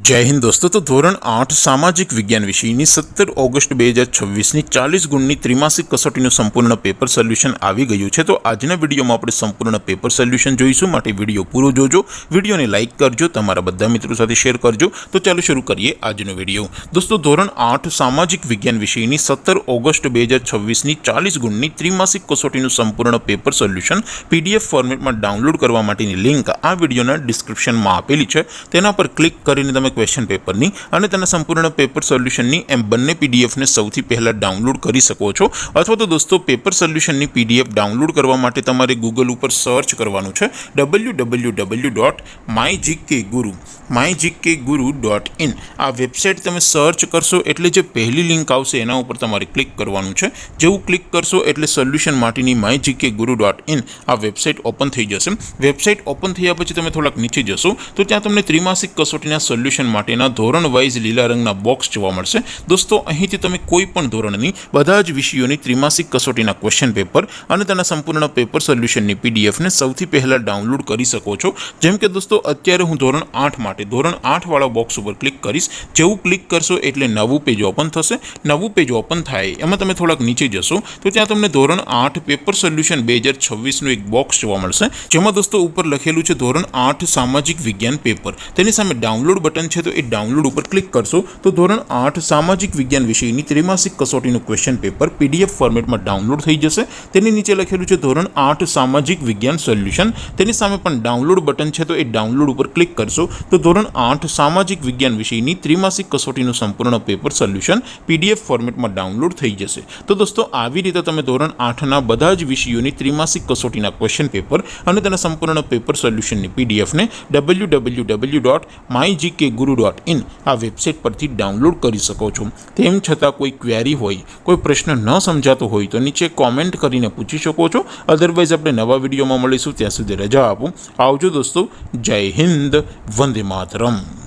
जय हिंद दोस्तों। तो धोरण 8 सामाजिक विज्ञान विषयની 17 ઓગસ્ટ 2026ની 40 ગુણની ત્રિમાસિક કસોટીનું સંપૂર્ણ પેપર સોલ્યુશન આવી ગયું છે। તો આજના વિડીયોમાં આપણે સંપૂર્ણ પેપર સોલ્યુશન જોઈશું, માટે વિડીયો પૂરો જોજો, વિડીયોને લાઇક કરજો, તમારા બધા મિત્રો સાથે શેર કરજો। તો ચાલો શરૂ કરીએ આજનો વિડીયો। દોસ્તો ધોરણ 8 સામાજિક વિજ્ઞાન વિષયની 17 ઓગસ્ટ 2026ની 40 ગુણની ત્રિમાસિક કસોટીનું સંપૂર્ણ પેપર સોલ્યુશન PDF ફોર્મેટમાં ડાઉનલોડ કરવા માટેની લિંક આ વિડીયોના ડિસ્ક્રિપ્શનમાં આપેલી છે। તેના પર ક્લિક કરીને તમે क्वेश्चन पेपर नी અને તેના સંપૂર્ણ પેપર સોલ્યુશન ની એમ બંને PDF ને સૌથી પહેલા ડાઉનલોડ કરી શકો છો। અથવા તો દોસ્તો પેપર સોલ્યુશન ની PDF ડાઉનલોડ કરવા માટે તમારે ગૂગલ ઉપર સર્ચ કરવાનું છે www.mygkguru.in। આ વેબસાઇટ તમે સર્ચ કરશો એટલે જે પહેલી લિંક આવશે એના ઉપર તમારે ક્લિક કરવાનું છે। જેવું ક્લિક કરશો એટલે સોલ્યુશન માટેની mygkguru.in આ વેબસાઇટ ઓપન થઈ જશે। વેબસાઇટ ઓપન થયા પછી તમે થોડાક નીચે જશો તો ત્યાં તમને ત્રિમાસિક કસોટીના સોલ્યુશન માટેના ધોરણ વાઇઝ લીલા રંગના બોક્સ જોવા મળશે। દોસ્તો અહીંથી તમે કોઈ પણ ધોરણની બધા જ વિષયોની ત્રિમાસિક કસોટીના ક્વેશ્ચન પેપર અને તેના સંપૂર્ણ પેપર સોલ્યુશનની PDF ને સૌથી પહેલા ડાઉનલોડ કરી શકો છો। જેમ કે દોસ્તો અત્યારે હું ધોરણ 8 માટે ધોરણ 8 વાળા બોક્સ ઉપર ક્લિક કરીશ। જેવું ક્લિક કરશો એટલે નવું પેજ ઓપન થશે। નવું પેજ ઓપન થાય એમાં તમે થોડાક નીચે જશો તો ત્યાં તમને ધોરણ 8 પેપર સોલ્યુશન 2026 નું એક બોક્સ જોવા મળશે, જેમાં દોસ્તો ઉપર લખેલું છે ધોરણ 8 સામાજિક વિજ્ઞાન પેપર। તેની સામે ડાઉનલોડ બટન છે, તો એ ડાઉનલોડ ઉપર ક્લિક કરશો તો ધોરણ 8 સામાજિક વિજ્ઞાન વિષયની ત્રિમાસિક કસોટીનું ક્વેશ્ચન પેપર PDF ફોર્મેટમાં ડાઉનલોડ થઈ જશે। તેની નીચે લખેલું છે ધોરણ 8 સામાજિક વિજ્ઞાન સોલ્યુશન। તેની સામે પણ ડાઉનલોડ બટન છે, તો એ ડાઉનલોડ ઉપર ક્લિક કરશો તો ધોરણ 8 સામાજિક વિજ્ઞાન વિષયની ત્રિમાસિક કસોટીનું સંપૂર્ણ પેપર સોલ્યુશન PDF ફોર્મેટમાં ડાઉનલોડ થઈ જશે। તો દોસ્તો આવી રીતે તમે ધોરણ 8ના બધા જ વિષયોની ત્રિમાસિક કસોટીના ક્વેશ્ચન પેપર અને તેના સંપૂર્ણ પેપર સોલ્યુશનની PDF ને www.mygkguru.in આ વેબસાઇટ પરથી ડાઉનલોડ કરી શકો છો। તેમ છતાં કોઈ ક્વેરી હોય, કોઈ પ્રશ્ન ન સમજાતો હોય તો નીચે કોમેન્ટ કરીને પૂછી શકો છો। અધરવાઇઝ આપણે નવા વિડીયોમાં મળીશું, ત્યાં સુધી રજા આપો। આવજો દોસ્તો, જય હિન્દ, વંદે માતરમ।